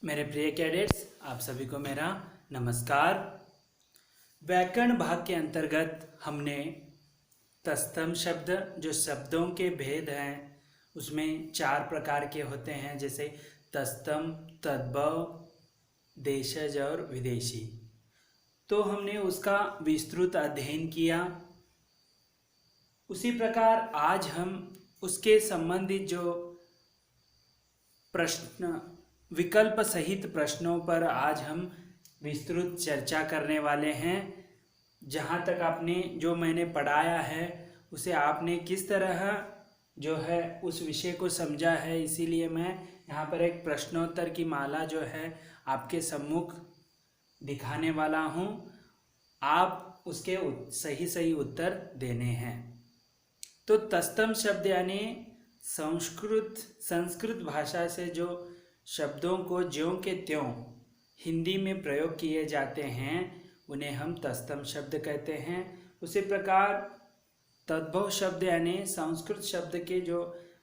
मेरे प्रिय कैडेट्स, आप सभी को मेरा नमस्कार। व्याकरण भाग के अंतर्गत हमने तत्सम शब्द, जो शब्दों के भेद हैं, उसमें 4 प्रकार के होते हैं, जैसे तत्सम, तद्भव, देशज और विदेशी। तो हमने उसका विस्तृत अध्ययन किया। उसी प्रकार आज हम उसके संबंधित जो प्रश्न, विकल्प सहित प्रश्नों पर आज हम विस्तृत चर्चा करने वाले हैं। जहाँ तक आपने जो मैंने पढ़ाया है उसे आपने किस तरह जो है उस विषय को समझा है, इसीलिए मैं यहाँ पर एक प्रश्नोत्तर की माला जो है आपके सम्मुख दिखाने वाला हूँ। आप उसके सही उत्तर देने हैं। तो तत्सम शब्द यानी संस्कृत भाषा से जो शब्दों को ज्यों के त्यों हिंदी में प्रयोग किए जाते हैं उन्हें हम तत्सम शब्द कहते हैं। उसी प्रकार तद्भव शब्द यानी संस्कृत शब्द के जो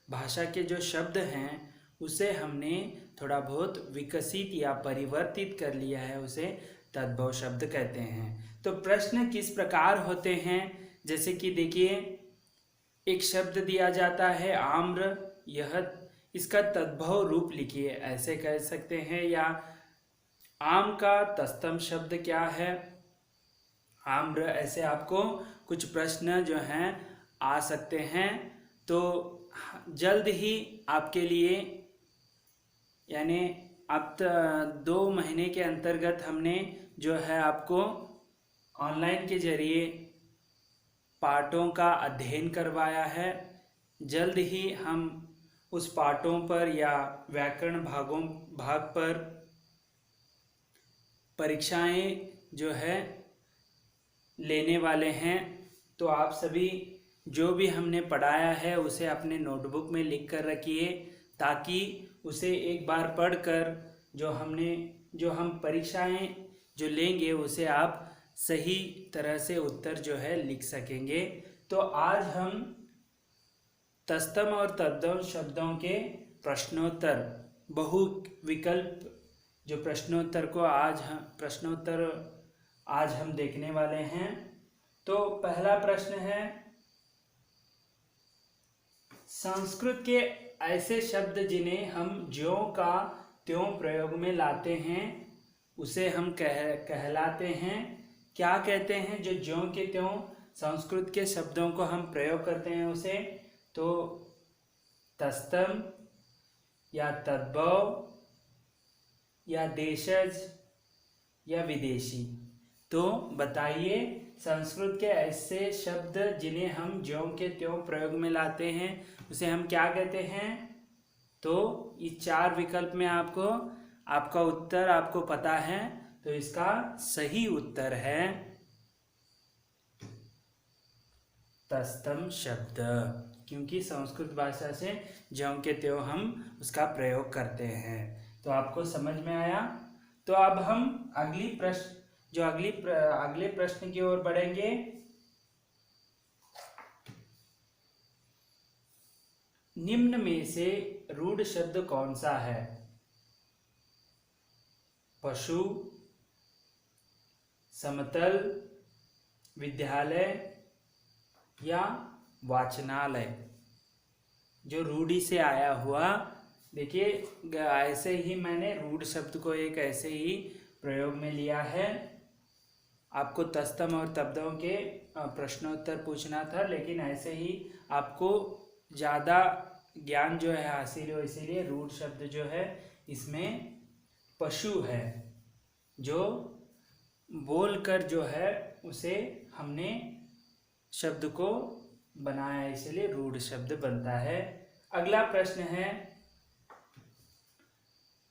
भाषा के जो शब्द हैं उसे हमने थोड़ा बहुत विकसित या परिवर्तित कर लिया है, उसे तद्भव शब्द कहते हैं। तो प्रश्न किस प्रकार होते हैं, जैसे कि देखिए, एक शब्द दिया जाता है आम्र, यह इसका तद्भव रूप लिखिए, ऐसे कह सकते हैं। या आम का तत्सम शब्द क्या है, आम्र, ऐसे आपको कुछ प्रश्न जो हैं आ सकते हैं। तो जल्द ही आपके लिए, यानी अब 2 महीने के अंतर्गत हमने जो है आपको ऑनलाइन के जरिए पाठों का अध्ययन करवाया है। जल्द ही हम उस पाठों पर या व्याकरण भाग पर परीक्षाएं जो है लेने वाले हैं। तो आप सभी जो भी हमने पढ़ाया है उसे अपने नोटबुक में लिख कर रखिए, ताकि उसे एक बार पढ़कर जो हम परीक्षाएं जो लेंगे उसे आप सही तरह से उत्तर जो है लिख सकेंगे। तो आज हम तत्सम और तद्भव शब्दों के प्रश्नोत्तर, बहु विकल्प जो प्रश्नोत्तर आज हम देखने वाले हैं। तो पहला प्रश्न है, संस्कृत के ऐसे शब्द जिन्हें हम ज्यों का त्यों प्रयोग में लाते हैं उसे हम कहलाते हैं, क्या कहते हैं? जो ज्यों के त्यों संस्कृत के शब्दों को हम प्रयोग करते हैं उसे तो तत्सम या तद्भव या देशज या विदेशी। तो बताइए, संस्कृत के ऐसे शब्द जिन्हें हम ज्यों के त्यों प्रयोग में लाते हैं उसे हम क्या कहते हैं? तो इस 4 विकल्प में आपका उत्तर आपको पता है, तो इसका सही उत्तर है तत्सम शब्द, क्योंकि संस्कृत भाषा से ज्यों के त्यों हम उसका प्रयोग करते हैं। तो आपको समझ में आया। तो अब हम अगले प्रश्न की ओर बढ़ेंगे। निम्न में से रूढ़ शब्द कौन सा है? पशु, समतल, विद्यालय या वाचनालय। जो रूढ़ी से आया हुआ, देखिए ऐसे ही मैंने रूढ़ शब्द को एक ऐसे ही प्रयोग में लिया है। आपको तत्सम और तद्भव के प्रश्नोत्तर पूछना था, लेकिन ऐसे ही आपको ज़्यादा ज्ञान जो है हासिल हो, इसीलिए रूढ़ शब्द जो है इसमें पशु है, जो बोलकर जो है उसे हमने शब्द को बनाया, इसलिए रूढ़ शब्द बनता है। अगला प्रश्न है,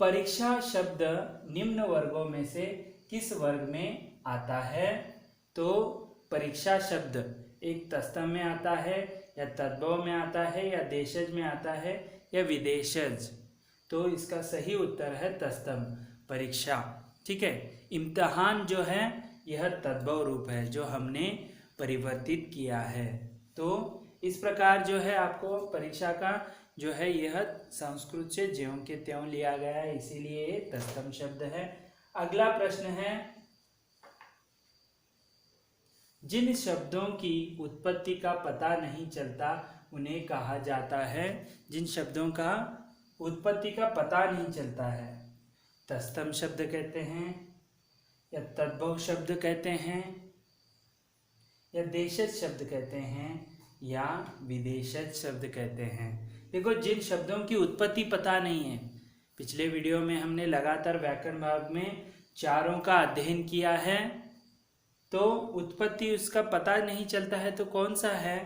परीक्षा शब्द निम्न वर्गों में से किस वर्ग में आता है? तो परीक्षा शब्द एक तत्सम में आता है या तद्भव में आता है या देशज में आता है या विदेशज। तो इसका सही उत्तर है तत्सम, परीक्षा। ठीक है, इम्तिहान जो है यह तद्भव रूप है जो हमने परिवर्तित किया है। तो इस प्रकार जो है आपको परीक्षा का जो है यह संस्कृत से ज्यों के त्यों लिया गया है, इसीलिए ये तत्सम शब्द है। अगला प्रश्न है, जिन शब्दों की उत्पत्ति का पता नहीं चलता उन्हें कहा जाता है। जिन शब्दों का उत्पत्ति का पता नहीं चलता है, तत्सम शब्द कहते हैं, या तद्भव शब्द कहते हैं, या देशज शब्द कहते हैं, या विदेशज शब्द कहते हैं। देखो, जिन शब्दों की उत्पत्ति पता नहीं है, पिछले वीडियो में हमने लगातार व्याकरण भाग में चारों का अध्ययन किया है, तो उत्पत्ति उसका पता नहीं चलता है तो कौन सा है?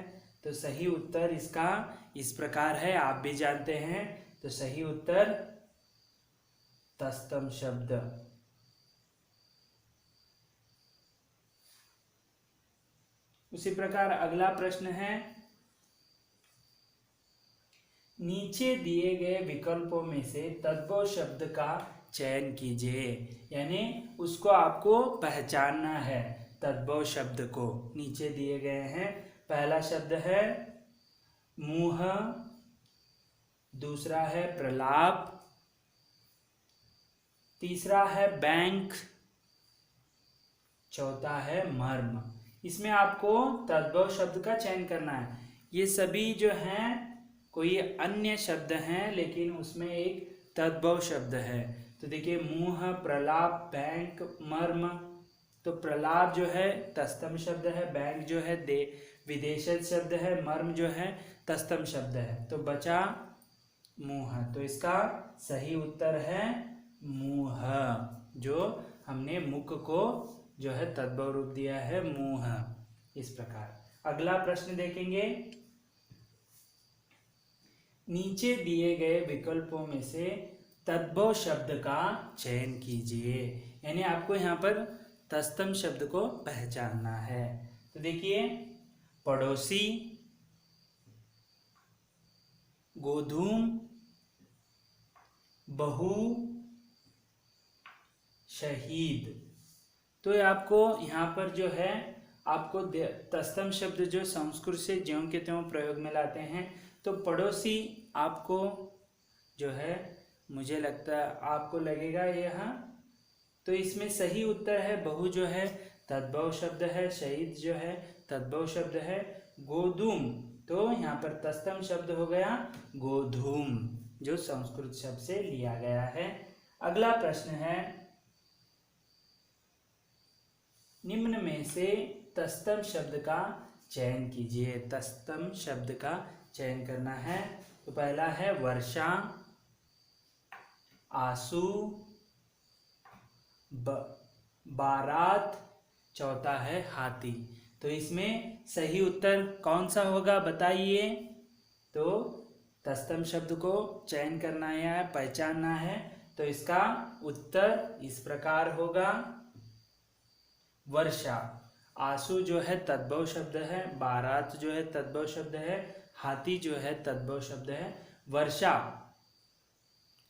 तो सही उत्तर इसका इस प्रकार है, आप भी जानते हैं। तो सही उत्तर तत्सम शब्द। उसी प्रकार अगला प्रश्न है, नीचे दिए गए विकल्पों में से तद्भव शब्द का चयन कीजिए। यानी उसको आपको पहचानना है, तद्भव शब्द को। नीचे दिए गए हैं, पहला शब्द है मुह, दूसरा है प्रलाप, तीसरा है बैंक, चौथा है मर्म। इसमें आपको तद्भव शब्द का चयन करना है। ये सभी जो हैं कोई अन्य शब्द हैं, लेकिन उसमें एक तद्भव शब्द है। तो देखिए, मुह, प्रलाप, बैंक, मर्म। तो प्रलाप जो है तत्सम शब्द है, बैंक जो है विदेशज शब्द है, मर्म जो है तत्सम शब्द है। तो बचा मुह। तो इसका सही उत्तर है मुह, जो हमने मुख को जो है तद्भव रूप दिया है मुह। इस प्रकार अगला प्रश्न देखेंगे, नीचे दिए गए विकल्पों में से तद्भव शब्द का चयन कीजिए। यानी आपको यहाँ पर तत्सम शब्द को पहचानना है। तो देखिए, पड़ोसी, गोधूम, बहू, शहीद। तो आपको यहाँ पर जो है आपको तत्सम शब्द जो संस्कृत से ज्यों के त्यों प्रयोग में लाते हैं। तो पड़ोसी आपको जो है, मुझे लगता है आपको लगेगा यहाँ, तो इसमें सही उत्तर है बहू जो है तद्भव शब्द है, शहीद जो है तद्भव शब्द है, गोधूम तो यहाँ पर तत्सम शब्द हो गया गोधूम, जो संस्कृत शब्द से लिया गया है। अगला प्रश्न है, निम्न में से तत्सम शब्द का चयन कीजिए। तत्सम शब्द का चयन करना है। तो पहला है वर्षा, आंसू, बारात, चौथा है हाथी। तो इसमें सही उत्तर कौन सा होगा बताइए। तो तत्सम शब्द को चयन करना है, पहचानना है। तो इसका उत्तर इस प्रकार होगा, वर्षा। आंसू जो है तद्भव शब्द है, बारात जो है तद्भव शब्द है, हाथी जो है तद्भव शब्द है, वर्षा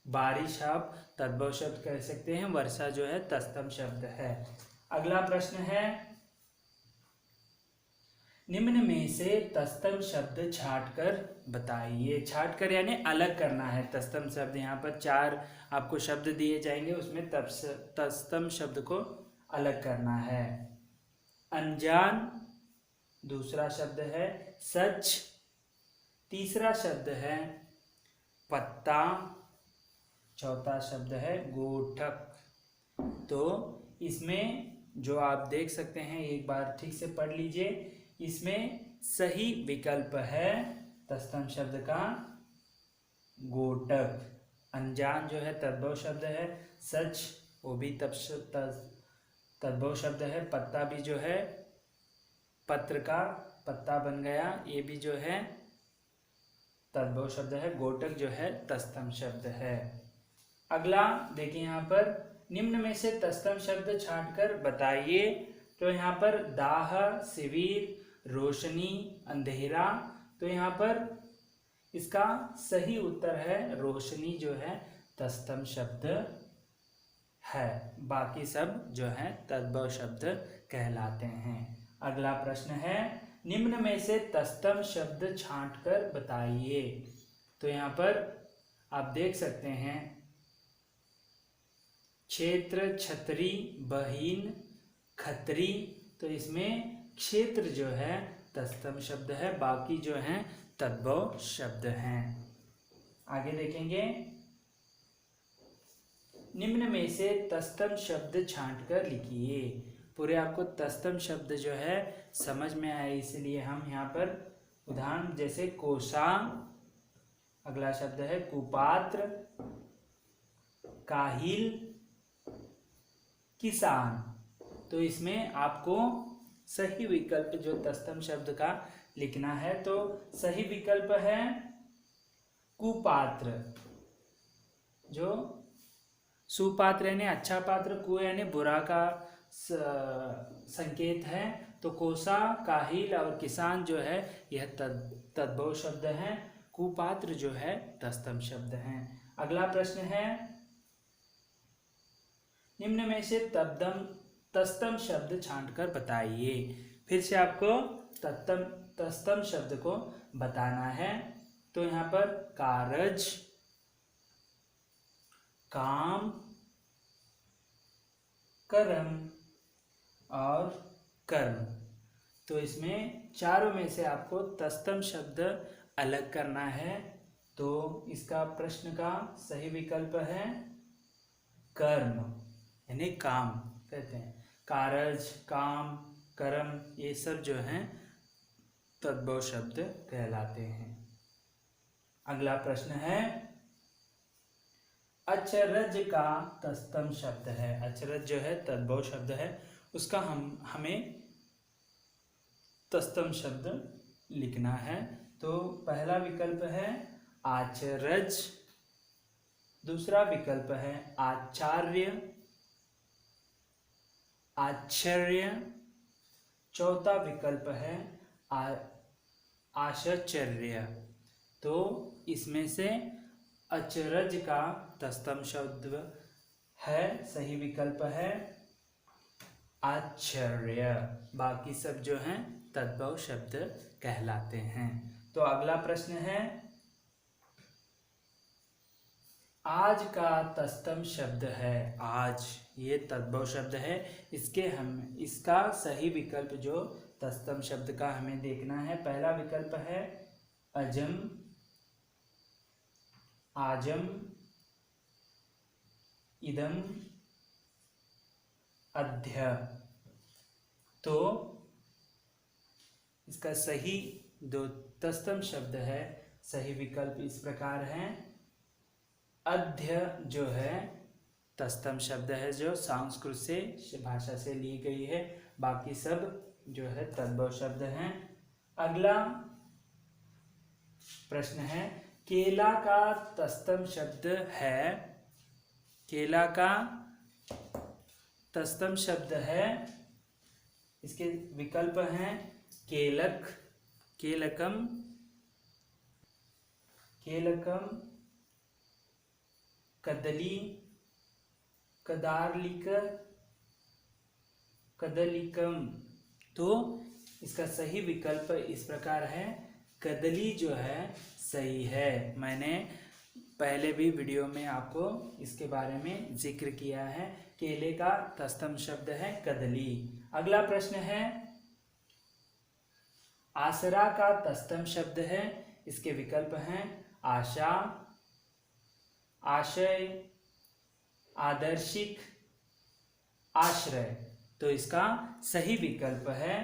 बारिश आप तद्भव शब्द कह सकते हैं, वर्षा जो है तत्सम शब्द है। अगला प्रश्न है, निम्न में से तत्सम शब्द छांटकर बताइए। छांटकर यानी अलग करना है तत्सम शब्द। यहाँ पर 4 आपको शब्द दिए जाएंगे, उसमें तत्सम शब्द को अलग करना है। अनजान दूसरा शब्द है, सच तीसरा शब्द है, पत्ता चौथा शब्द है, गोठक। तो इसमें जो आप देख सकते हैं, एक बार ठीक से पढ़ लीजिए। इसमें सही विकल्प है तत्सम शब्द का गोटक। अनजान जो है तद्भव शब्द है, सच वो भी तद्भव शब्द है, पत्ता भी जो है पत्र का पत्ता बन गया, ये भी जो है तद्भव शब्द है, गोटक जो है तत्सम शब्द है। अगला देखिए, यहाँ पर निम्न में से तत्सम शब्द छांटकर बताइए। तो यहाँ पर दाह, शिविर, रोशनी, अंधेरा। तो यहाँ पर इसका सही उत्तर है रोशनी जो है तत्सम शब्द है, बाकी सब जो है तद्भव शब्द कहलाते हैं। अगला प्रश्न है, निम्न में से तत्सम शब्द छांटकर बताइए। तो यहाँ पर आप देख सकते हैं क्षेत्र, छतरी, बहीन, खतरी। तो इसमें क्षेत्र जो है तत्सम शब्द है, बाकी जो हैं तद्भव शब्द हैं। आगे देखेंगे, निम्न में से तत्सम शब्द छांटकर लिखिए। पूरे आपको तत्सम शब्द जो है समझ में आए, इसलिए हम यहाँ पर उदाहरण जैसे कोसा, अगला शब्द है कुपात्र, काहिल, किसान। तो इसमें आपको सही विकल्प जो तत्सम शब्द का लिखना है, तो सही विकल्प है कुपात्र। जो सुपात्र यानी अच्छा पात्र, कु यानी बुरा का संकेत है। तो कोसा, काहिल और किसान जो है यह तद्भव शब्द हैं। कुपात्र जो है तत्सम शब्द हैं। अगला प्रश्न है, निम्न में से तत्सम शब्द छांटकर बताइए। फिर से आपको तत्सम शब्द को बताना है। तो यहाँ पर कारज, काम, कर्म और कर्म। तो इसमें चारों में से आपको तत्सम शब्द अलग करना है। तो इसका प्रश्न का सही विकल्प है कर्म, यानी काम कहते हैं। कारज, काम, कर्म ये सब जो हैं तद्भव शब्द कहलाते हैं। अगला प्रश्न है, अचरज का तत्सम शब्द है। अचरज जो है तद्भव शब्द है, उसका हमें तत्सम शब्द लिखना है। तो पहला विकल्प है आचरज, दूसरा विकल्प है आचार्य, आश्चर्य, चौथा विकल्प है आश्चर्य। तो इसमें से अचरज का तत्सम शब्द है, सही विकल्प है आश्चर्य। बाकी सब जो हैं तद्भव शब्द कहलाते हैं। तो अगला प्रश्न है, आज का तत्सम शब्द है। आज ये तद्भव शब्द है, इसका सही विकल्प जो तत्सम शब्द का हमें देखना है। पहला विकल्प है अजम, आजम, इदम, अध्य। तो इसका सही दो तत्सम शब्द है, सही विकल्प इस प्रकार हैं। अध्य जो है तत्सम शब्द है, जो संस्कृत से भाषा से ली गई है। बाकी सब जो है तद्भव शब्द हैं। अगला प्रश्न है, केला का तत्सम शब्द है। केला का तत्सम शब्द है, इसके विकल्प हैं केलक, केलकम, केलकम, कदली, कदारलिक, कदलिकम। तो इसका सही विकल्प इस प्रकार है कदली जो है सही है। मैंने पहले भी वीडियो में आपको इसके बारे में जिक्र किया है। केले का तत्सम शब्द है कदली। अगला प्रश्न है, आसरा का तत्सम शब्द है। इसके विकल्प हैं आशा, आशय, आदर्शिक, आश्रय। तो इसका सही विकल्प है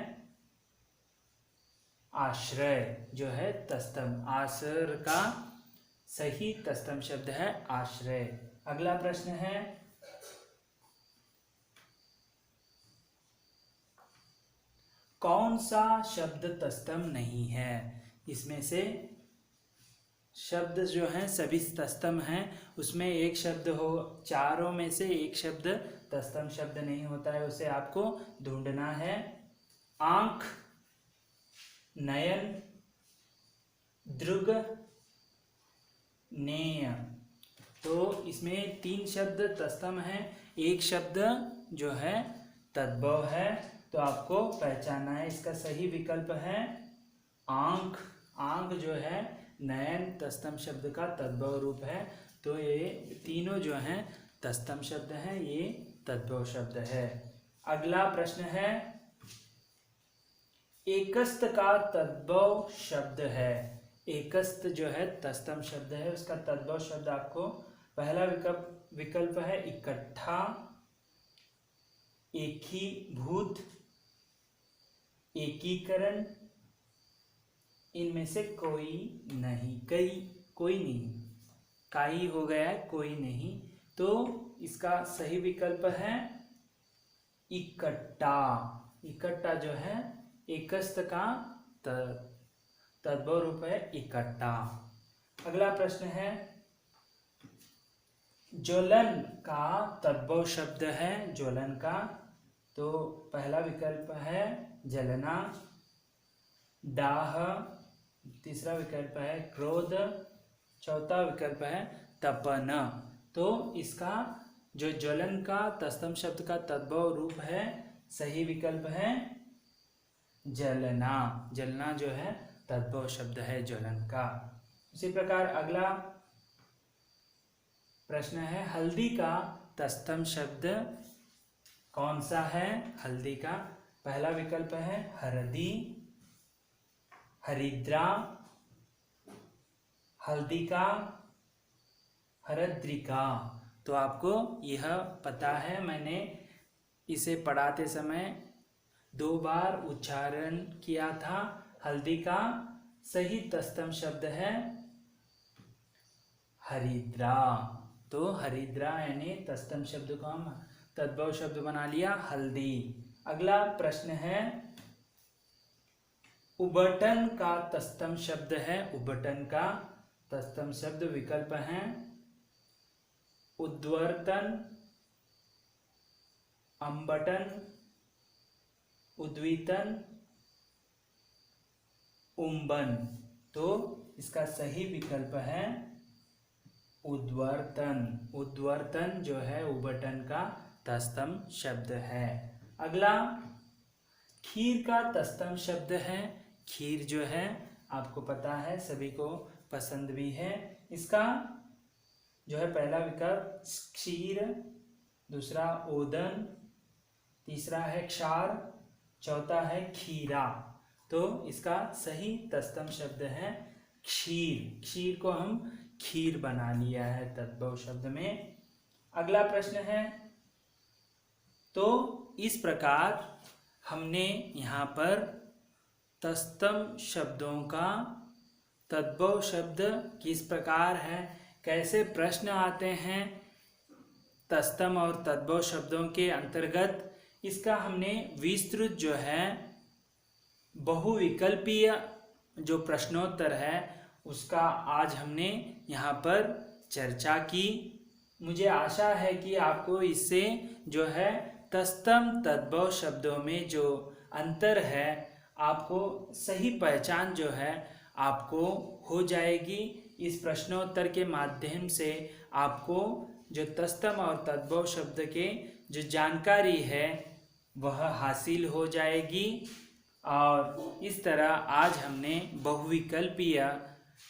आश्रय जो है तत्सम। आसर का सही तत्सम शब्द है आश्रय। अगला प्रश्न है, कौन सा शब्द तत्सम नहीं है। इसमें से शब्द जो हैं सभी तत्सम हैं, उसमें एक शब्द हो, चारों में से एक शब्द तत्सम शब्द नहीं होता है, उसे आपको ढूंढना है। आंख, नयन, दृग, नेय। तो इसमें 3 शब्द तत्सम हैं, एक शब्द जो है तद्भव है। तो आपको पहचानना है। इसका सही विकल्प है आंख। आंख जो है नयन तत्सम शब्द का तद्भव रूप है। तो ये तीनों जो हैं तत्सम शब्द हैं, ये तद्भव शब्द है। अगला प्रश्न है, एकस्त का तद्भव शब्द है। एकस्त जो है तत्सम शब्द है, उसका तद्भव शब्द आपको पहला विकल्प है इकट्ठा, एकीभूत, एकीकरण, इनमें से कोई नहीं, कोई नहीं, काई हो गया है, कोई नहीं। तो इसका सही विकल्प है इकट्ठा। इकट्ठा जो है एकस्त का तद्भव रूप है इकट्ठा। अगला प्रश्न है, ज्वलन का तद्भव शब्द है। ज्वलन का तो पहला विकल्प है जलना, दाह, तीसरा विकल्प है क्रोध, चौथा विकल्प है तपन। तो इसका जो ज्वलन का तत्सम शब्द का तद्भव रूप है, सही विकल्प है जलना। जलना जो है तद्भव शब्द है ज्वलन का। उसी प्रकार अगला प्रश्न है, हल्दी का तत्सम शब्द कौन सा है। हल्दी का पहला विकल्प है हरदी, हरिद्रा, हल्दिका, हरद्रिका। तो आपको यह पता है, मैंने इसे पढ़ाते समय 2 बार उच्चारण किया था। हल्दी का सही तत्सम शब्द है हरिद्रा। तो हरिद्रा यानी तत्सम शब्द को हम तद्भव शब्द बना लिया हल्दी। अगला प्रश्न है, उबटन का तत्सम शब्द है। उबटन का तत्सम शब्द विकल्प हैं उद्वर्तन, अम्बटन, उद्वीतन, उम्बन। तो इसका सही विकल्प है उद्वर्तन। उद्वर्तन जो है उबटन का तत्सम शब्द है। अगला खीर का तत्सम शब्द है। खीर जो है आपको पता है, सभी को पसंद भी है। इसका जो है पहला विकल्प क्षीर, दूसरा ओदन, तीसरा है क्षार, चौथा है खीरा। तो इसका सही तत्सम शब्द है क्षीर। क्षीर को हम खीर बना लिया है तद्भव शब्द में। अगला प्रश्न है, तो इस प्रकार हमने यहाँ पर तत्सम शब्दों का तद्भव शब्द किस प्रकार है, कैसे प्रश्न आते हैं तत्सम और तद्भव शब्दों के अंतर्गत, इसका हमने विस्तृत जो है बहुविकल्पीय जो प्रश्नोत्तर है उसका आज हमने यहाँ पर चर्चा की। मुझे आशा है कि आपको इससे जो है तत्सम तद्भव शब्दों में जो अंतर है आपको सही पहचान जो है आपको हो जाएगी। इस प्रश्नोत्तर के माध्यम से आपको जो तत्सम और तद्भव शब्द के जो जानकारी है वह हासिल हो जाएगी। और इस तरह आज हमने बहुविकल्पीय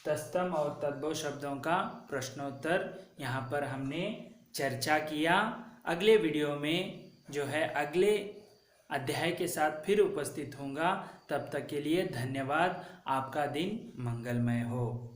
तत्सम और तद्भव शब्दों का प्रश्नोत्तर यहाँ पर हमने चर्चा किया। अगले वीडियो में जो है अगले अध्याय के साथ फिर उपस्थित होऊंगा। तब तक के लिए धन्यवाद। आपका दिन मंगलमय हो।